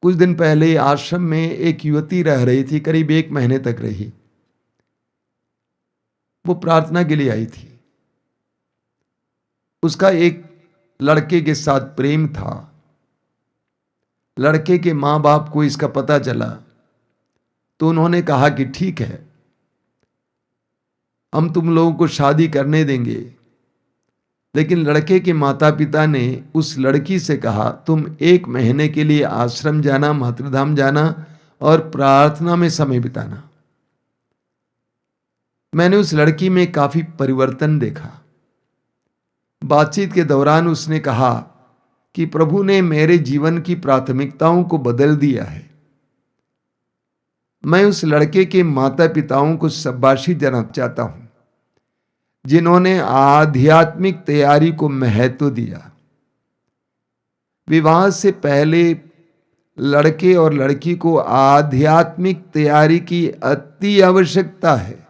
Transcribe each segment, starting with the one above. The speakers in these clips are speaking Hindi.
कुछ दिन पहले आश्रम में एक युवती रह रही थी, करीब 1 महीने तक रही। वो प्रार्थना के लिए आई थी। उसका एक लड़के के साथ प्रेम था। लड़के के माँ बाप को इसका पता चला तो उन्होंने कहा कि ठीक है, हम तुम लोगों को शादी करने देंगे। लेकिन लड़के के माता पिता ने उस लड़की से कहा, तुम 1 महीने के लिए आश्रम जाना, मातृधाम जाना और प्रार्थना में समय बिताना। मैंने उस लड़की में काफी परिवर्तन देखा। बातचीत के दौरान उसने कहा कि प्रभु ने मेरे जीवन की प्राथमिकताओं को बदल दिया है। मैं उस लड़के के माता पिताओं को शाबाशी देना चाहता हूं, जिन्होंने आध्यात्मिक तैयारी को महत्व दिया। विवाह से पहले लड़के और लड़की को आध्यात्मिक तैयारी की अति आवश्यकता है।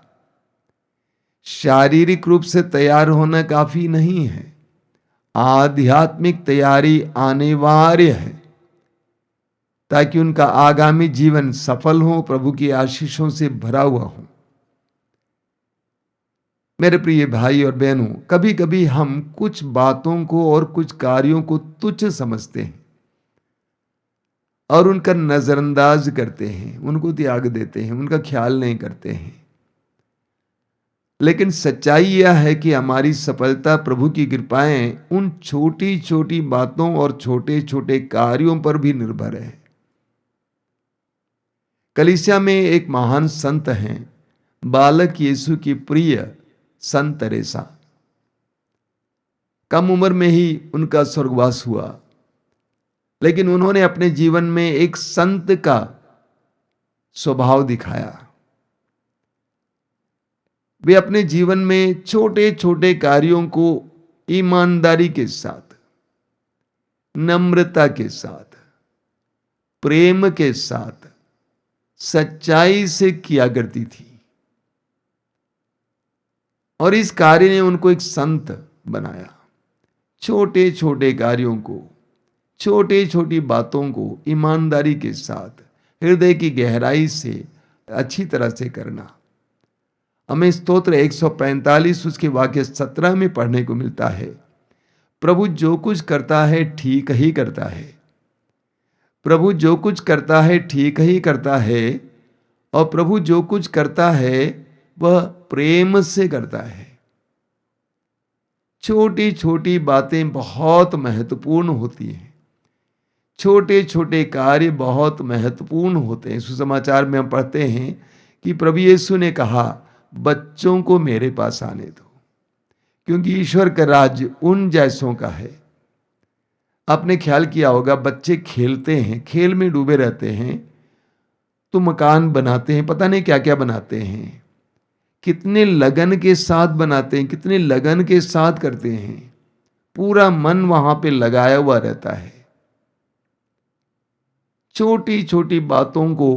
शारीरिक रूप से तैयार होना काफी नहीं है, आध्यात्मिक तैयारी अनिवार्य है ताकि उनका आगामी जीवन सफल हो, प्रभु की आशीषों से भरा हुआ हो। मेरे प्रिय भाई और बहनों, कभी कभी हम कुछ बातों को और कुछ कार्यों को तुच्छ समझते हैं और उनका नजरअंदाज करते हैं, उनको त्याग देते हैं, उनका ख्याल नहीं करते हैं। लेकिन सच्चाई यह है कि हमारी सफलता, प्रभु की कृपाएं उन छोटी छोटी बातों और छोटे छोटे कार्यों पर भी निर्भर है। कलीसिया में एक महान संत हैं, बालक यीशु की प्रिय संत तेरेसा। कम उम्र में ही उनका स्वर्गवास हुआ, लेकिन उन्होंने अपने जीवन में एक संत का स्वभाव दिखाया। वे अपने जीवन में छोटे छोटे कार्यों को ईमानदारी के साथ, नम्रता के साथ, प्रेम के साथ, सच्चाई से किया करती थी और इस कार्य ने उनको एक संत बनाया। छोटे छोटे कार्यों को, छोटे छोटी बातों को ईमानदारी के साथ, हृदय की गहराई से अच्छी तरह से करना। हमें स्तोत्र 145 उसके वाक्य 17 में पढ़ने को मिलता है, प्रभु जो कुछ करता है ठीक ही करता है। प्रभु जो कुछ करता है ठीक ही करता है और प्रभु जो कुछ करता है वह प्रेम से करता है। छोटी छोटी बातें बहुत महत्वपूर्ण होती हैं, छोटे छोटे कार्य बहुत महत्वपूर्ण होते हैं। सुसमाचार में हम पढ़ते हैं कि प्रभु यीशु ने कहा, बच्चों को मेरे पास आने दो, क्योंकि ईश्वर का राज्य उन जैसों का है। आपने ख्याल किया होगा, बच्चे खेलते हैं, खेल में डूबे रहते हैं, तो मकान बनाते हैं, पता नहीं क्या क्या बनाते हैं, कितने लगन के साथ बनाते हैं, कितने लगन के साथ करते हैं, पूरा मन वहां पे लगाया हुआ रहता है। छोटी छोटी बातों को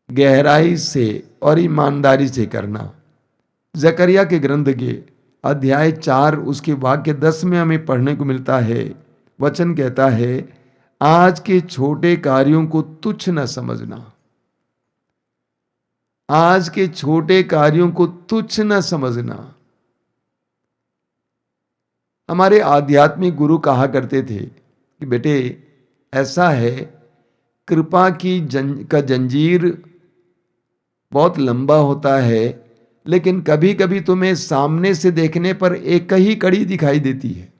गहराई से और ईमानदारी से करना। जकरिया के ग्रंथ के अध्याय 4 उसके वाक्य 10 में हमें पढ़ने को मिलता है, वचन कहता है, आज के छोटे कार्यों को तुच्छ न समझना। आज के छोटे कार्यों को तुच्छ न समझना। हमारे आध्यात्मिक गुरु कहा करते थे कि बेटे ऐसा है, कृपा की का जंजीर बहुत लंबा होता है, लेकिन कभी कभी तुम्हें सामने से देखने पर एक ही कड़ी दिखाई देती है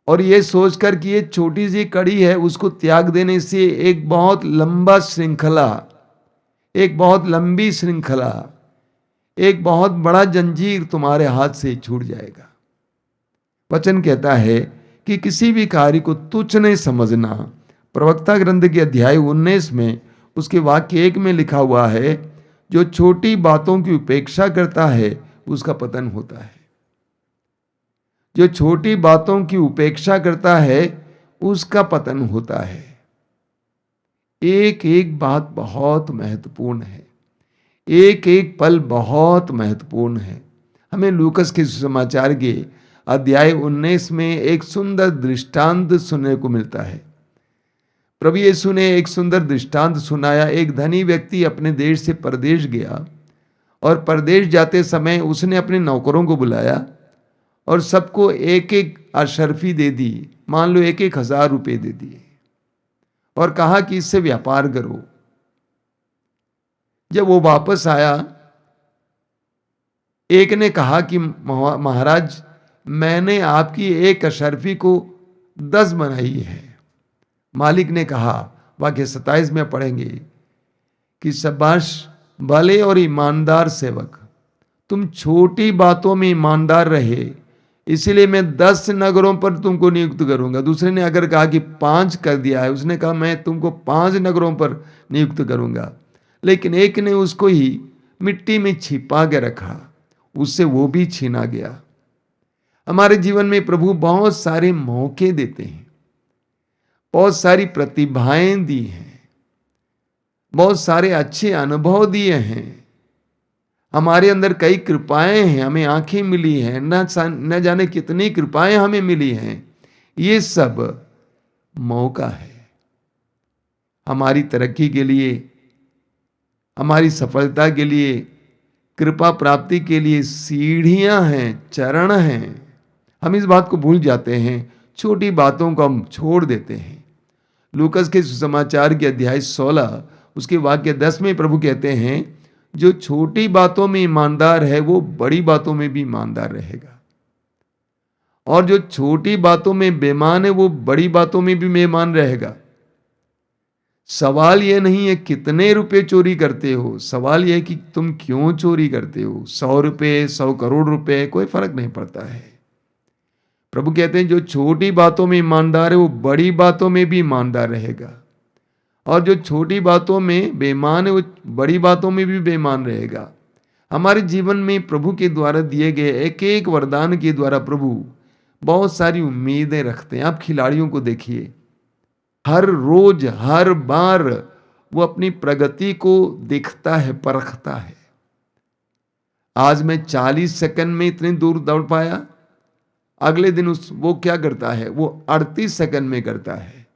और ये सोचकर कि ये छोटी सी कड़ी है, उसको त्याग देने से एक बहुत लंबा श्रृंखला, एक बहुत लंबी श्रृंखला, एक बहुत बड़ा जंजीर तुम्हारे हाथ से छूट जाएगा। वचन कहता है कि किसी भी कार्य को तुच्छ नहीं समझना। प्रवक्ता ग्रंथ के अध्याय 19 में उसके वाक्य 1 में लिखा हुआ है, जो छोटी बातों की उपेक्षा करता है उसका पतन होता है। जो छोटी बातों की उपेक्षा करता है उसका पतन होता है। एक एक बात बहुत महत्वपूर्ण है, एक एक पल बहुत महत्वपूर्ण है। हमें लूकस के सुसमाचार के अध्याय 19 में एक सुंदर दृष्टांत सुनने को मिलता है। प्रभु यीशु ने एक सुंदर दृष्टांत सुनाया। एक धनी व्यक्ति अपने देश से परदेश गया और परदेश जाते समय उसने अपने नौकरों को बुलाया और सबको एक एक अशर्फी दे दी, मान लो 1,000 रुपये दे दिए और कहा कि इससे व्यापार करो। जब वो वापस आया, एक ने कहा कि महाराज, मैंने आपकी एक अशर्फी को 10 बनाई है। मालिक ने कहा, वाक्य 27 में पढ़ेंगे कि शाबाश भले और ईमानदार सेवक, तुम छोटी बातों में ईमानदार रहे, इसीलिए मैं 10 नगरों पर तुमको नियुक्त करूंगा। दूसरे ने अगर कहा कि 5 कर दिया है, उसने कहा मैं तुमको 5 नगरों पर नियुक्त करूंगा। लेकिन एक ने उसको ही मिट्टी में छिपा के रखा, उससे वो भी छीना गया। हमारे जीवन में प्रभु बहुत सारे मौके देते हैं, बहुत सारी प्रतिभाएं दी हैं, बहुत सारे अच्छे अनुभव दिए हैं, हमारे अंदर कई कृपाएं हैं, हमें आंखें मिली हैं, न जाने कितनी कृपाएं हमें मिली हैं। ये सब मौका है हमारी तरक्की के लिए, हमारी सफलता के लिए, कृपा प्राप्ति के लिए सीढ़ियां हैं, चरण हैं। हम इस बात को भूल जाते हैं, छोटी बातों को हम छोड़ देते हैं। लूकस के सुसमाचार के अध्याय 16 उसके वाक्य 10 में प्रभु कहते हैं, जो छोटी बातों में ईमानदार है वो बड़ी बातों में भी ईमानदार रहेगा, और जो छोटी बातों में बेईमान है वो बड़ी बातों में भी बेईमान रहेगा। सवाल यह नहीं है कितने रुपए चोरी करते हो, सवाल यह है कि तुम क्यों चोरी करते हो। 100 रुपए, 100 करोड़ रुपए, कोई फर्क नहीं पड़ता है। प्रभु कहते हैं जो छोटी बातों में ईमानदार है वो बड़ी बातों में भी ईमानदार रहेगा, और जो छोटी बातों में बेईमान है वो बड़ी बातों में भी बेईमान रहेगा। हमारे जीवन में प्रभु के द्वारा दिए गए एक एक वरदान के द्वारा प्रभु बहुत सारी उम्मीदें रखते हैं। आप खिलाड़ियों को देखिए, हर रोज हर बार वो अपनी प्रगति को देखता है, परखता है। आज मैं 40 सेकंड में इतनी दूर दौड़ पाया, अगले दिन वो क्या करता है, वो 38 सेकंड में करता है,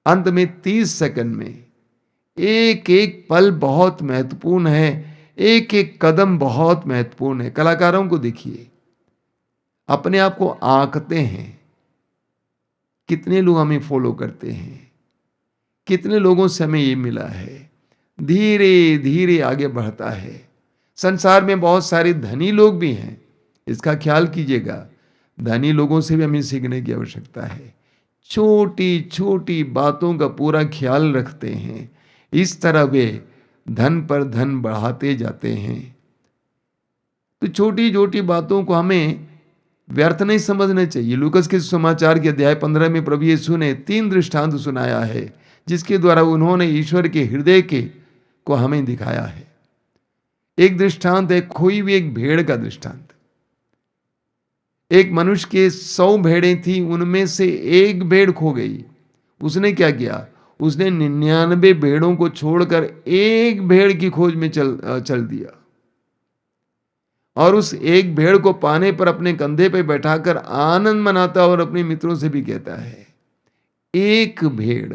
अंत में 30 सेकंड में। एक एक पल बहुत महत्वपूर्ण है, एक एक कदम बहुत महत्वपूर्ण है। कलाकारों को देखिए, अपने आप को आंकते हैं, कितने लोग हमें फॉलो करते हैं, कितने लोगों से हमें ये मिला है, धीरे धीरे आगे बढ़ता है। संसार में बहुत सारे धनी लोग भी हैं, इसका ख्याल कीजिएगा। धनी लोगों से भी हमें सीखने की आवश्यकता है। छोटी छोटी बातों का पूरा ख्याल रखते हैं, इस तरह वे धन पर धन बढ़ाते जाते हैं। तो छोटी छोटी बातों को हमें व्यर्थ नहीं समझना चाहिए। लूकस के समाचार के अध्याय 15 में प्रभु यीशु ने 3 दृष्टांत सुनाया है, जिसके द्वारा उन्होंने ईश्वर के हृदय को हमें दिखाया है। एक दृष्टांत है खोई हुई एक भेड़ का दृष्टांत। एक मनुष्य के 100 भेड़ें थी, उनमें से एक भेड़ खो गई। उसने क्या किया, उसने 99 भेड़ों को छोड़कर एक भेड़ की खोज में चल दिया, और उस एक भेड़ को पाने पर अपने कंधे पे बैठाकर आनंद मनाता और अपने मित्रों से भी कहता है, एक भेड़।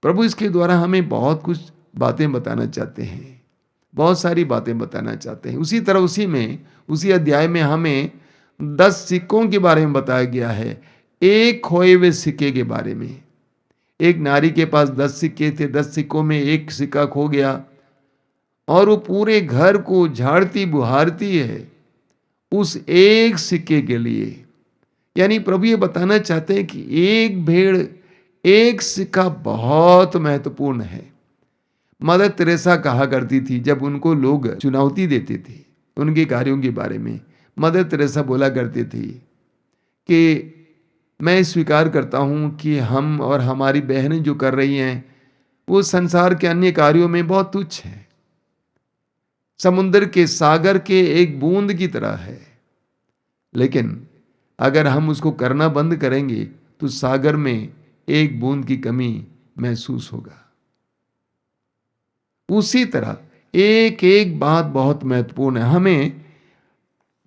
प्रभु इसके द्वारा हमें बहुत कुछ बातें बताना चाहते हैं, बहुत सारी बातें बताना चाहते हैं। उसी तरह उसी अध्याय में हमें 10 सिक्कों के बारे में बताया गया है, एक खोए हुए सिक्के के बारे में। एक नारी के पास 10 सिक्के थे, 10 सिक्कों में एक सिक्का खो गया, और वो पूरे घर को झाड़ती बुहारती है उस एक सिक्के के लिए। यानी प्रभु ये बताना चाहते हैं कि एक भेड़, एक सिक्का बहुत महत्वपूर्ण है। मदर तेरेसा कहा करती थी, जब उनको लोग चुनौती देते थे उनके कार्यों के बारे में, मदर तेरेसा बोला करती थी कि मैं स्वीकार करता हूं कि हम और हमारी बहनें जो कर रही हैं वो संसार के अन्य कार्यों में बहुत तुच्छ है, समुद्र के सागर के एक बूंद की तरह है। लेकिन अगर हम उसको करना बंद करेंगे तो सागर में एक बूंद की कमी महसूस होगा। उसी तरह एक एक बात बहुत महत्वपूर्ण है। हमें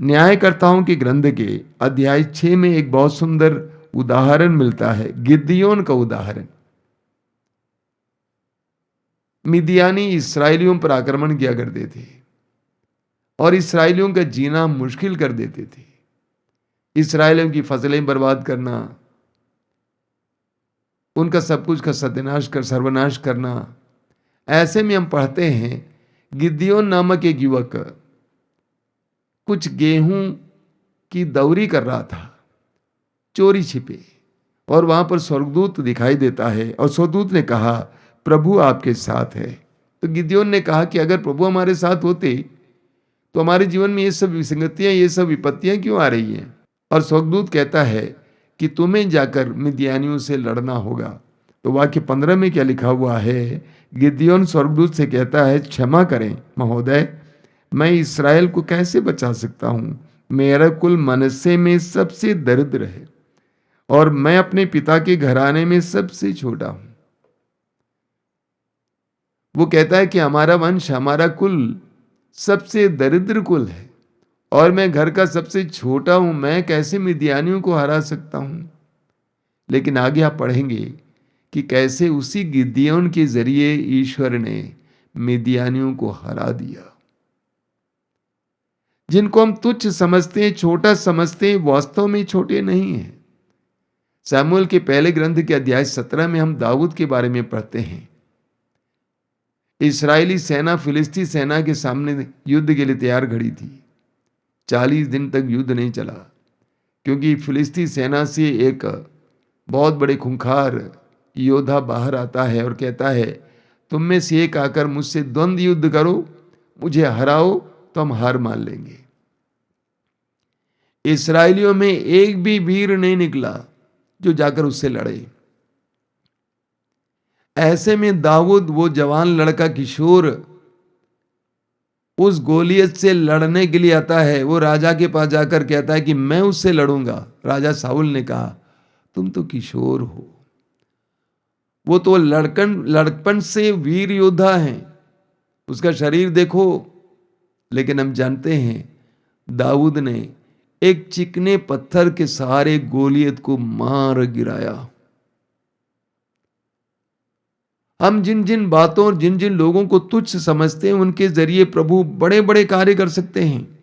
न्यायकर्ताओं के ग्रंथ के अध्याय 6 में एक बहुत सुंदर उदाहरण मिलता है, गिदयोन का उदाहरण। मिदियानी इस्राएलियों पर आक्रमण किया करते थे और इस्राएलियों का जीना मुश्किल कर देते थे। इस्राएलियों की फसलें बर्बाद करना, उनका सब कुछ का सर्वनाश करना। ऐसे में हम पढ़ते हैं गिदयोन नामक एक युवक कुछ गेहूं की दौरी कर रहा था चोरी छिपे, और वहां पर स्वर्गदूत दिखाई देता है और स्वर्गदूत ने कहा प्रभु आपके साथ है। तो गिदयोन ने कहा कि अगर प्रभु हमारे साथ होते तो हमारे जीवन में ये सब विसंगतियां, ये सब विपत्तियां क्यों आ रही हैं। और स्वर्गदूत कहता है कि तुम्हें जाकर मिद्यानियों से लड़ना होगा। तो वाक्य 15 में क्या लिखा हुआ है, गिदयोन स्वर्गदूत से कहता है क्षमा करें महोदय, मैं इस्राएल को कैसे बचा सकता हूं, मेरा कुल मनस्से में सबसे दरिद्र है और मैं अपने पिता के घराने में सबसे छोटा हूं। वो कहता है कि हमारा वंश, हमारा कुल सबसे दरिद्र कुल है और मैं घर का सबसे छोटा हूं, मैं कैसे मिद्यानियों को हरा सकता हूं। लेकिन आगे आप पढ़ेंगे कि कैसे उसी गिदयोन के जरिए ईश्वर ने मिद्यानियों को हरा दिया। जिनको हम तुच्छ समझते हैं, छोटा समझते हैं, वास्तव में छोटे नहीं हैं। शमूएल के पहले ग्रंथ के अध्याय 17 में हम दाऊद के बारे में पढ़ते हैं। इस्राएली सेना फिलिस्ती सेना के सामने युद्ध के लिए तैयार खड़ी थी। 40 दिन तक युद्ध नहीं चला क्योंकि फिलिस्ती सेना से एक बहुत बड़े खूंखार योद्धा बाहर आता है और कहता है तुम में से एक आकर मुझसे द्वंद्व युद्ध करो, मुझे हराओ तो हम हार मान लेंगे। इस्राएलियों में एक भी वीर नहीं निकला जो जाकर उससे लड़े। ऐसे में दाऊद, वो जवान लड़का किशोर, उस गोलियत से लड़ने के लिए आता है। वो राजा के पास जाकर कहता है कि मैं उससे लड़ूंगा। राजा शाऊल ने कहा तुम तो किशोर हो, वो तो लड़कपन से वीर योद्धा है, उसका शरीर देखो। लेकिन हम जानते हैं दाऊद ने एक चिकने पत्थर के सहारे गोलियत को मार गिराया। हम जिन जिन बातों और जिन जिन लोगों को तुच्छ समझते हैं, उनके जरिए प्रभु बड़े बड़े कार्य कर सकते हैं।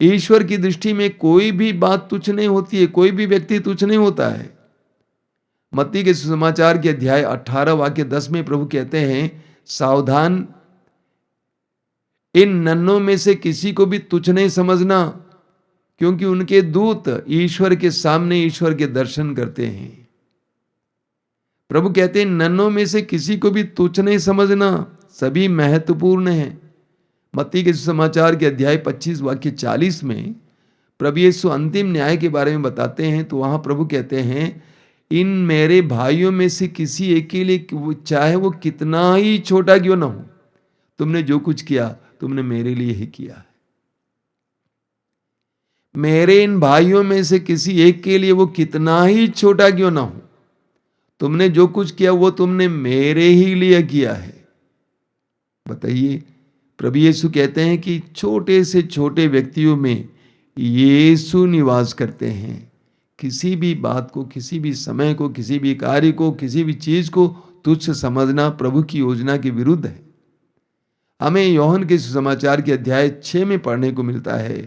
ईश्वर की दृष्टि में कोई भी बात तुच्छ नहीं होती है, कोई भी व्यक्ति तुच्छ नहीं होता है। मत्ती के सुसमाचार के अध्याय 18 वाक्य 10 में प्रभु कहते हैं सावधान, इन नन्हों में से किसी को भी तुच्छ नहीं समझना, क्योंकि उनके दूत ईश्वर के सामने ईश्वर के दर्शन करते हैं। प्रभु कहते हैं नन्हों में से किसी को भी तुच्छ नहीं समझना, सभी महत्वपूर्ण हैं। मत्ती के सुसमाचार के अध्याय 25 वाक्य 40 में प्रभु यीशु अंतिम न्याय के बारे में बताते हैं। तो वहां प्रभु कहते हैं इन मेरे भाइयों में से किसी एक के लिए, चाहे वो कितना ही छोटा क्यों ना हो, तुमने जो कुछ किया तुमने मेरे लिए ही किया है। मेरे इन भाइयों में से किसी एक के लिए, वो कितना ही छोटा क्यों ना हो, तुमने जो कुछ किया वो तुमने मेरे ही लिए किया है। बताइए, प्रभु यीशु कहते हैं कि छोटे से छोटे व्यक्तियों में यीशु निवास करते हैं। किसी भी बात को, किसी भी समय को, किसी भी कार्य को, किसी भी चीज को तुच्छ समझना प्रभु की योजना के विरुद्ध है। हमें योहन के सुसमाचार के अध्याय 6 में पढ़ने को मिलता है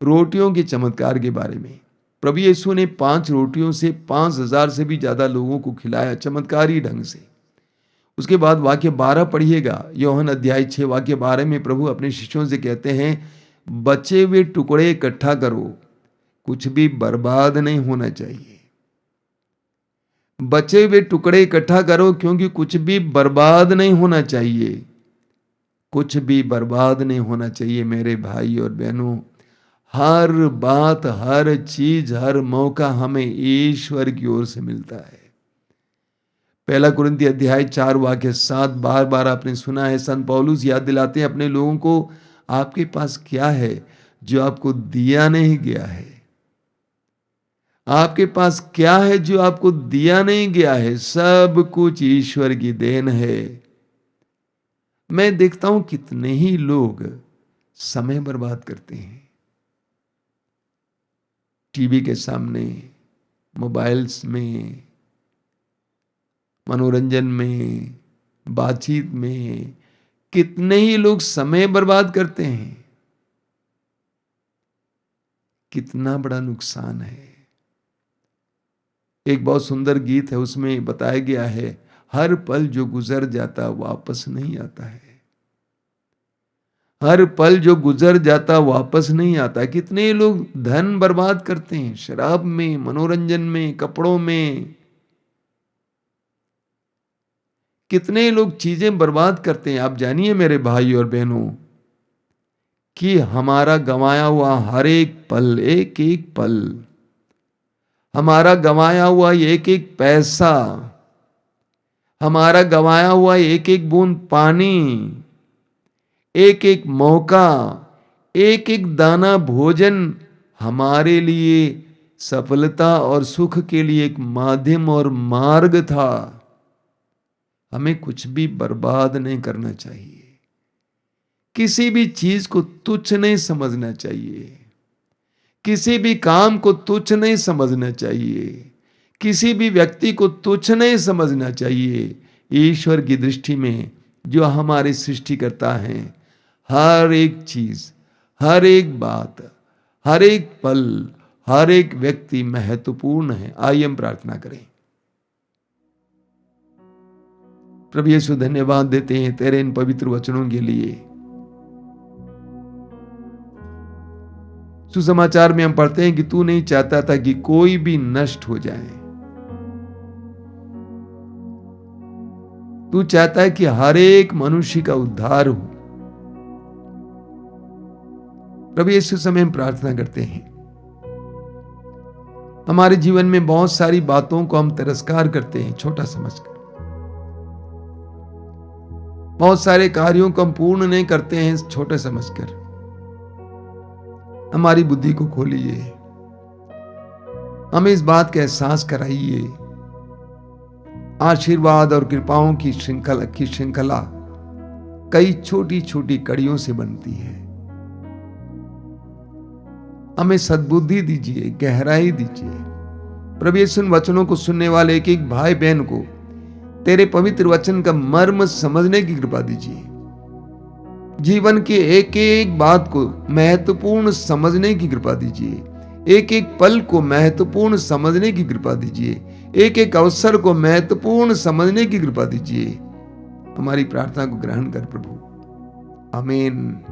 रोटियों के चमत्कार के बारे में। प्रभु यीशु ने 5 रोटियों से 5,000 से भी ज्यादा लोगों को खिलाया चमत्कारी ढंग से। उसके बाद वाक्य 12 पढ़िएगा, योहन अध्याय 6 वाक्य 12 में प्रभु अपने शिष्यों से कहते हैं बचे हुए टुकड़े इकट्ठा करो, कुछ भी बर्बाद नहीं होना चाहिए। बचे हुए टुकड़े इकट्ठा करो क्योंकि कुछ भी बर्बाद नहीं होना चाहिए। कुछ भी बर्बाद नहीं होना चाहिए मेरे भाई और बहनों। हर बात, हर चीज, हर मौका हमें ईश्वर की ओर से मिलता है। पहला कुरिन्ती अध्याय 4 वाक्य 7 बार बार आपने सुना है। संत पौलुस याद दिलाते हैं अपने लोगों को, आपके पास क्या है जो आपको दिया नहीं गया है। आपके पास क्या है जो आपको दिया नहीं गया है। सब कुछ ईश्वर की देन है। मैं देखता हूं कितने ही लोग समय बर्बाद करते हैं। टीवी के सामने, मोबाइल्स में, मनोरंजन में, बातचीत में कितने ही लोग समय बर्बाद करते हैं। कितना बड़ा नुकसान है। एक बहुत सुंदर गीत है, उसमें बताया गया है, हर पल जो गुजर जाता वापस नहीं आता है। हर पल जो गुजर जाता वापस नहीं आता। कितने लोग धन बर्बाद करते हैं शराब में, मनोरंजन में, कपड़ों में। कितने लोग चीजें बर्बाद करते हैं। आप जानिए मेरे भाई और बहनों कि हमारा गंवाया हुआ हर एक पल, एक एक पल, हमारा गंवाया हुआ एक एक पैसा, हमारा गंवाया हुआ एक एक बूंद पानी, एक एक मौका, एक एक दाना भोजन हमारे लिए सफलता और सुख के लिए एक माध्यम और मार्ग था। हमें कुछ भी बर्बाद नहीं करना चाहिए। किसी भी चीज को तुच्छ नहीं समझना चाहिए। किसी भी काम को तुच्छ नहीं समझना चाहिए। किसी भी व्यक्ति को तुच्छ नहीं समझना चाहिए। ईश्वर की दृष्टि में जो हमारे सृष्टिकर्ता हैं, हर एक चीज, हर एक बात, हर एक पल, हर एक व्यक्ति महत्वपूर्ण है। आइए हम प्रार्थना करें। प्रभु यीशु, धन्यवाद देते हैं तेरे इन पवित्र वचनों के लिए। सुसमाचार में हम पढ़ते हैं कि तू नहीं चाहता था कि कोई भी नष्ट हो जाए। तू चाहता है कि हर एक मनुष्य का उद्धार हो। प्रभु यीशु, समय हम प्रार्थना करते हैं, हमारे जीवन में बहुत सारी बातों को हम तिरस्कार करते हैं छोटा समझकर। बहुत सारे कार्यों को हम पूर्ण नहीं करते हैं छोटे समझकर। हमारी बुद्धि को खोलिए, हमें इस बात का एहसास कराइए। आशीर्वाद और कृपाओं की श्रृंखला कई छोटी छोटी कड़ियों से बनती है। हमें सद्बुद्धि दीजिए, गहराई दीजिए। प्रभु यीशु वचनों को सुनने वाले एक एक भाई बहन को तेरे पवित्र वचन का मर्म समझने की कृपा दीजिए। जीवन के एक एक बात को महत्वपूर्ण समझने की कृपा दीजिए। एक एक पल को महत्वपूर्ण समझने की कृपा दीजिए। एक एक अवसर को महत्वपूर्ण समझने की कृपा दीजिए। हमारी प्रार्थना को ग्रहण कर प्रभु। आमीन।